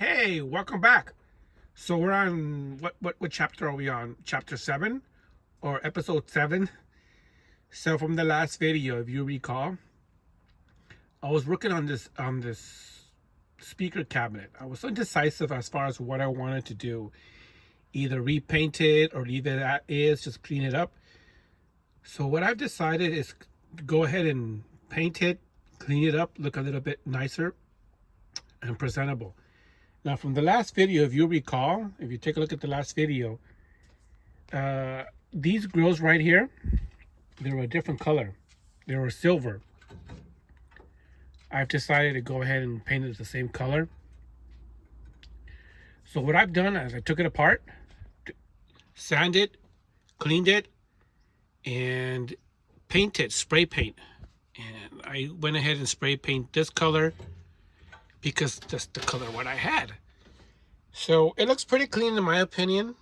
Hey, welcome back. So we're on what chapter are we on? Chapter 7 or episode 7? So from the last video, if you recall, I was working on this speaker cabinet. I was indecisive as far as what I wanted to do. Either repaint it or leave it as is, just clean it up. So what I've decided is go ahead and paint it, clean it up, look a little bit nicer and presentable. Now from the last video, if you recall, if you take a look at the last video, these grills right here, they were a different color. They were silver. I've decided to go ahead and paint it the same color. So what I've done is I took it apart, sanded, cleaned it, and painted, spray paint. And I went ahead and spray paint this color because that's the color what I had. So it looks pretty clean in my opinion.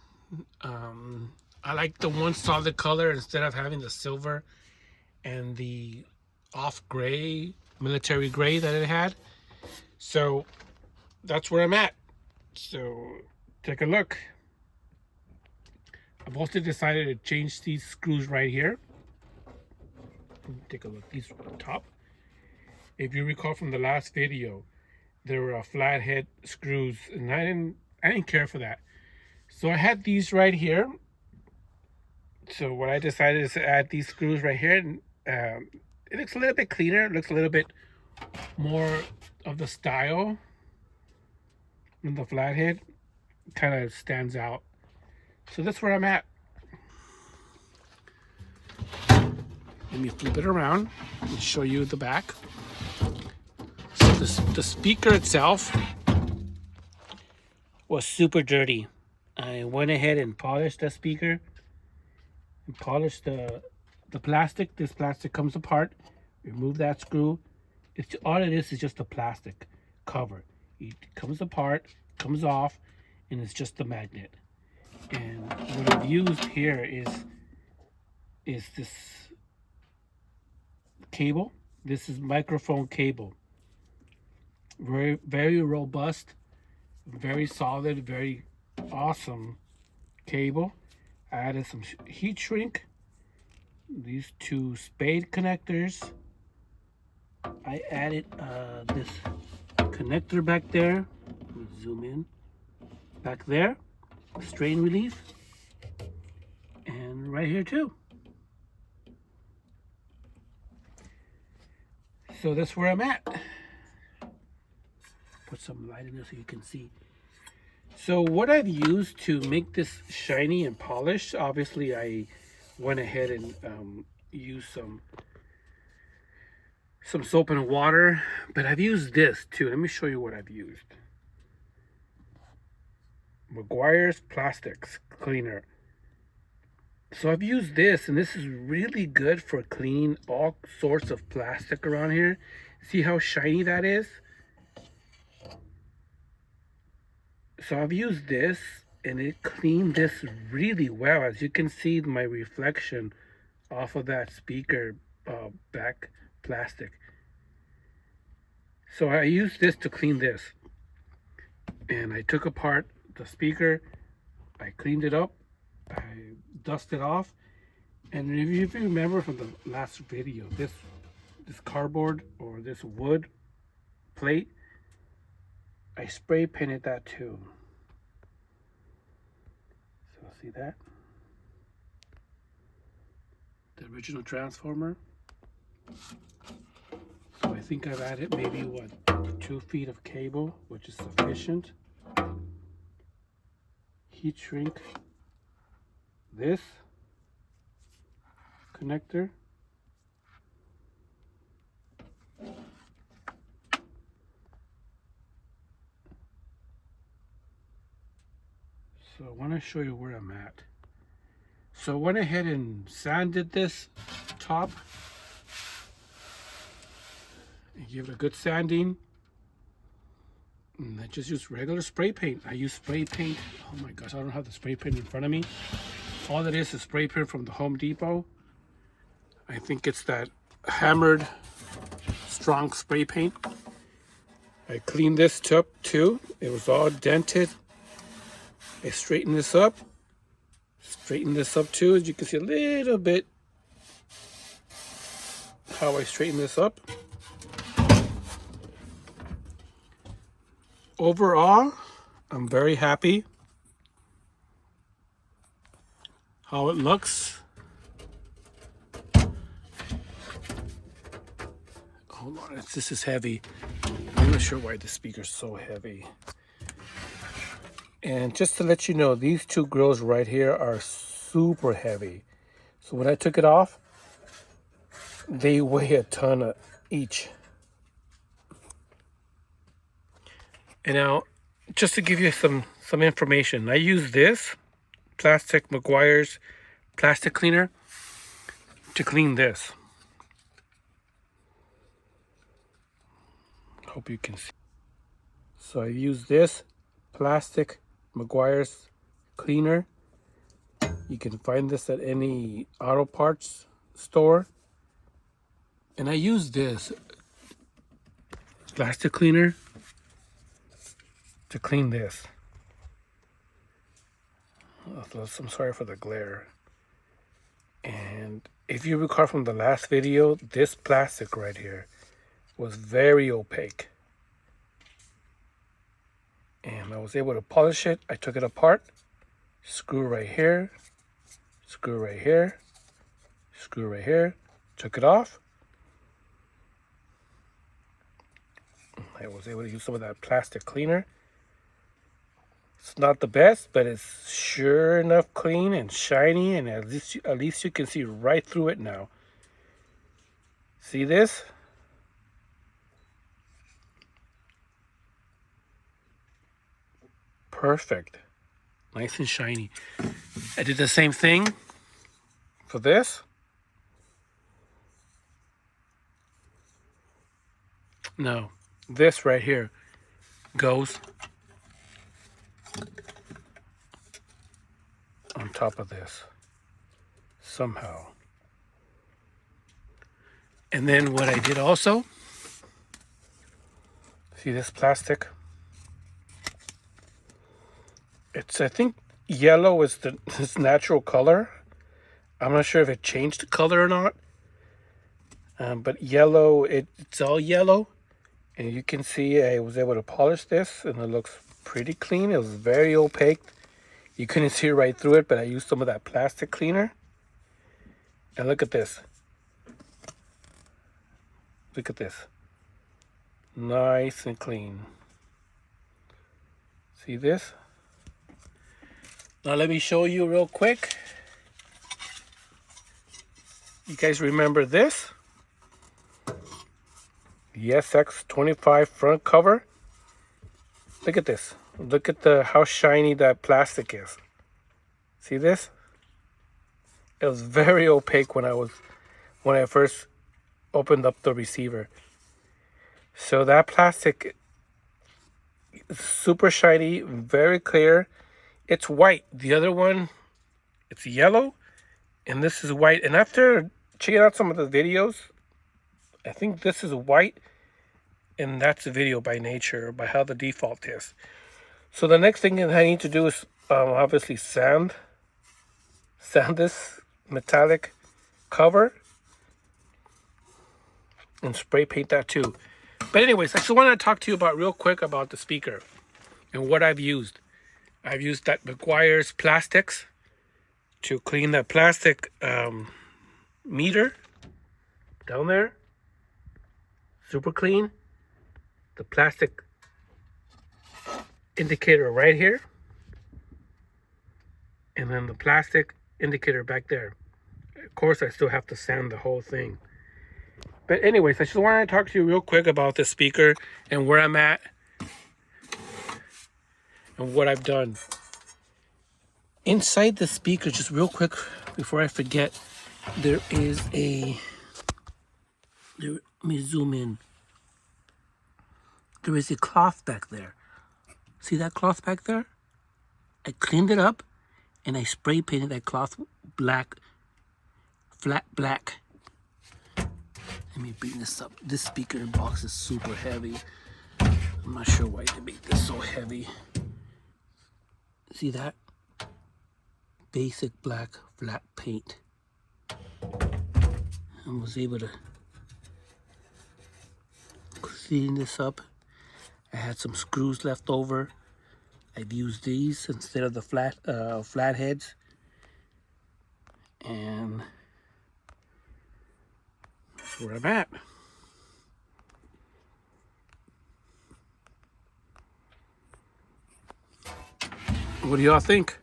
I like the one solid color instead of having the silver and the off gray, military gray that it had. So that's where I'm at. So take a look. I've also decided to change these screws right here. Take a look, these are on top. If you recall from the last video, there were flathead screws, and I didn't care for that. So I had these right here. So what I decided is to add these screws right here, and it looks a little bit cleaner. It looks a little bit more of the style. And the flathead kind of stands out. So that's where I'm at. Let me flip it around and show you the back. So the speaker itself was super dirty. I went ahead and polished the speaker and polished the plastic. This plastic comes apart. Remove that screw. It's all it is just a plastic cover. It comes apart, comes off, and it's just the magnet. And what I've used here is this cable. This is microphone cable. Very robust, very solid, very awesome cable. I added some heat shrink. These two spade connectors. I added this connector back there. Let's zoom in. Back there, strain relief, and right here too. So that's where I'm at. Put some light in there so you can see. So what I've used to make this shiny and polished, obviously I went ahead and used some soap and water, but I've used this too. Let me show you what I've used. Meguiar's Plastics Cleaner. So I've used this, and this is really good for cleaning all sorts of plastic around here. See how shiny that is? So I've used this, and it cleaned this really well. As you can see, my reflection off of that speaker back plastic. So I used this to clean this. And I took apart the speaker, I cleaned it up, I dusted off, and if you remember from the last video, this cardboard or this wood plate, I spray painted that too. So see that? The original transformer. So I think I've added maybe 2 feet of cable, which is sufficient. Heat shrink, this connector, so I want to show you where I'm at. So I went ahead and sanded this top and give it a good sanding. And I just use regular spray paint. I use spray paint. Oh my gosh, I don't have the spray paint in front of me. All it is spray paint from the Home Depot. I think it's that hammered strong spray paint. I cleaned this up too. It was all dented. I straightened this up. Straighten this up too, as you can see a little bit how I straighten this up. Overall, I'm very happy how it looks. Hold on, this is heavy. I'm not sure why the speaker's so heavy. And just to let you know, these two grills right here are super heavy. So when I took it off, they weigh a ton each. And now, just to give you some information, I use this Meguiar's plastic cleaner to clean this. Hope you can see. So I use this Meguiar's cleaner. You can find this at any auto parts store. And I use this plastic cleaner to clean this. I'm sorry for the glare. And if you recall from the last video, this plastic right here was very opaque. And I was able to polish it. I took it apart. Screw right here. Screw right here. Screw right here. Took it off. I was able to use some of that plastic cleaner. It's not the best, but it's sure enough clean and shiny, and at least you can see right through it now. See this? Perfect. Nice and shiny. I did the same thing for this. No, this right here goes on top of this somehow. And then what I did also, see this plastic? It's, I think yellow is its natural color. I'm not sure if it changed the color or not. But yellow, it's all yellow. And you can see I was able to polish this and it looks pretty clean. It was very opaque. You couldn't see right through it, but I used some of that plastic cleaner. And look at this. Look at this. Nice and clean. See this? Now let me show you real quick. You guys remember this? The SX-25 front cover. Look at this. Look at how shiny that plastic is. See this? It was very opaque when I first opened up the receiver. So that plastic is super shiny, very clear. It's white. The other one, it's yellow, and this is white. And after checking out some of the videos, I think this is white, and that's a video by nature, by how the default is. So the next thing that I need to do is obviously sand this metallic cover and spray paint that too. But anyways, I just wanted to talk to you about real quick about the speaker and what I've used. I've used that Meguiar's plastics to clean that plastic meter down there. Super clean. The plastic indicator right here. And then the plastic indicator back there. Of course, I still have to sand the whole thing. But anyways, I just wanted to talk to you real quick about the speaker and where I'm at and what I've done. Inside the speaker, just real quick before I forget, there is let me zoom in. There is a cloth back there. See that cloth back there? I cleaned it up and I spray painted that cloth black, flat black. Let me bring this up. This speaker box is super heavy. I'm not sure why they make this so heavy. See that? Basic black flat paint. I was able to clean this up. I had some screws left over. I've used these instead of the flat heads. And that's where I'm at. What do y'all think?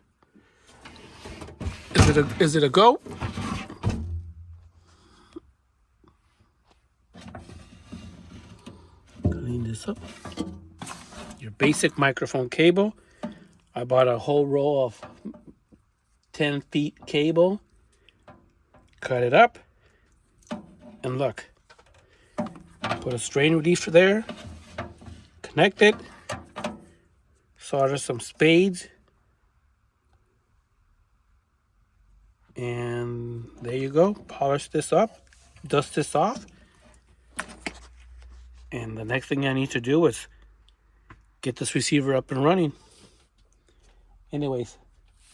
Is it a go? Clean this up. Your basic microphone cable. I bought a whole roll of 10 feet cable. Cut it up. And look. Put a strain relief there. Connect it. Solder some spades. And there you go. Polish this up. Dust this off. And the next thing I need to do is get this receiver up and running. Anyways,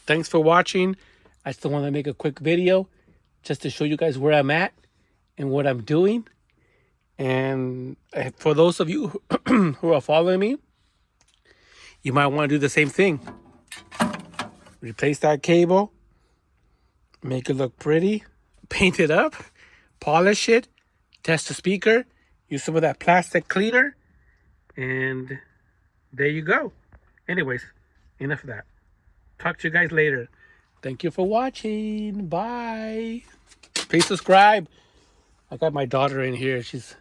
thanks for watching. I still want to make a quick video just to show you guys where I'm at and what I'm doing. And for those of you who are following me, you might want to do the same thing. Replace that cable. Make it look pretty. Paint it up. Polish it. Test the speaker. Use some of that plastic cleaner. And there you go. Anyways, enough of that. Talk to you guys later. Thank you for watching. Bye. Please subscribe. I got my daughter in here. She's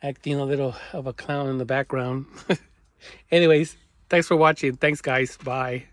acting a little of a clown in the background. Anyways, thanks for watching. Thanks, guys. Bye.